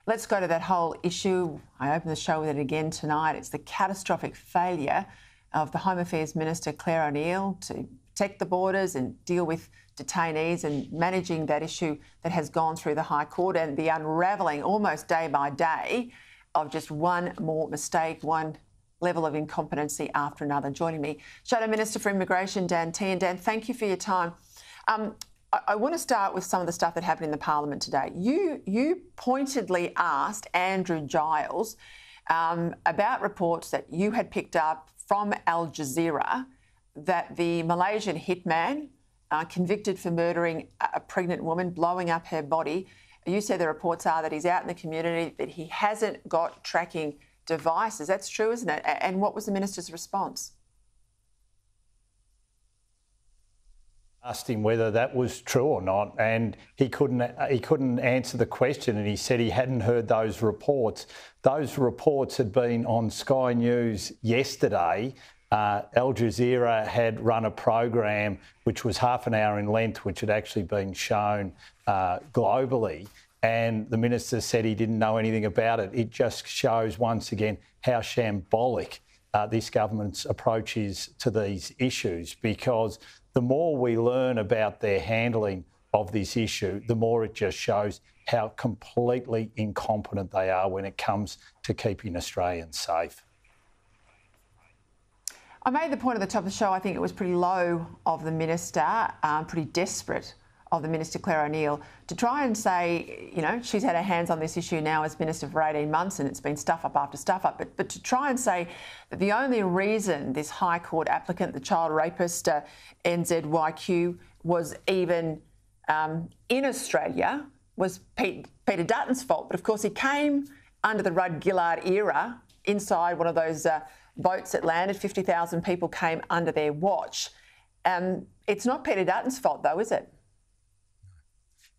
Let's go to that whole issue. I opened the show with it again tonight. It's the catastrophic failure of the Home Affairs Minister, Claire O'Neill, to protect the borders and deal with detainees and managing that issue that has gone through the High Court, and the unravelling almost day by day of just one more mistake, one level of incompetency after another. Joining me, Shadow Minister for Immigration, Dan Tehan. Dan, thank you for your time. I want to start with some of the stuff that happened in the Parliament today. You pointedly asked Andrew Giles about reports that you had picked up from Al Jazeera that the Malaysian hitman convicted for murdering a pregnant woman, blowing up her body. You said the reports are that he's out in the community, that he hasn't got tracking devices. That's true, isn't it? And what was the minister's response? Asked him whether that was true or not, and he couldn't answer the question, and he said he hadn't heard those reports. Those reports had been on Sky News yesterday. Al Jazeera had run a program which was half an hour in length, which had actually been shown globally, and the minister said he didn't know anything about it. It just shows once again how shambolic this government's approach is to these issues, because the more we learn about their handling of this issue, the more it just shows how completely incompetent they are when it comes to keeping Australians safe. I made the point at the top of the show, I think it was pretty low of the minister, pretty desperate of the Minister, Claire O'Neill, to try and say, you know, she's had her hands on this issue now as Minister for 18 months and it's been stuff up after stuff up, but to try and say that the only reason this High Court applicant, the child rapist, NZYQ, was even in Australia was Peter Dutton's fault. But of course he came under the Rudd-Gillard era inside one of those boats that landed. 50,000 people came under their watch. It's not Peter Dutton's fault though, is it?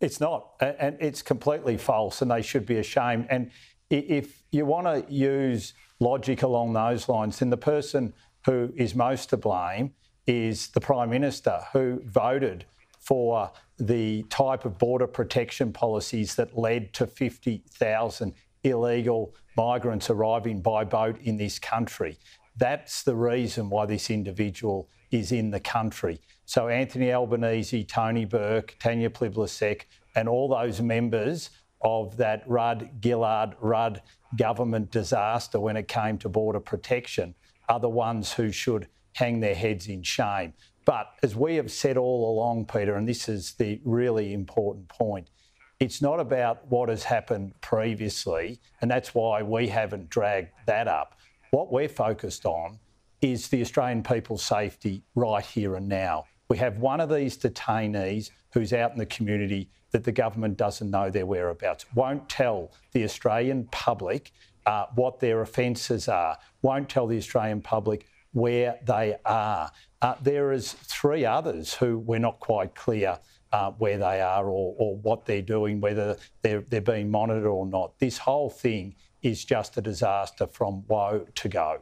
It's not, and it's completely false, and they should be ashamed. And if you want to use logic along those lines, then the person who is most to blame is the Prime Minister, who voted for the type of border protection policies that led to 50,000 illegal migrants arriving by boat in this country. That's the reason why this individual is in the country. So Anthony Albanese, Tony Burke, Tanya Plibersek and all those members of that Rudd-Gillard government disaster when it came to border protection are the ones who should hang their heads in shame. But as we have said all along, Peter, and this is the really important point, it's not about what has happened previously, and that's why we haven't dragged that up. What we're focused on is the Australian people's safety right here and now. We have one of these detainees who's out in the community that the government doesn't know their whereabouts, won't tell the Australian public what their offences are, won't tell the Australian public where they are. There is three others who we're not quite clear where they are or what they're doing, whether they're being monitored or not. This whole thing is just a disaster from woe to go.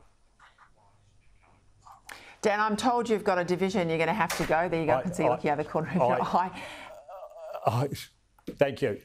Dan, I'm told you've got a division you're going to have to go. There you go. I can see looking out the corner of your eye. Thank you.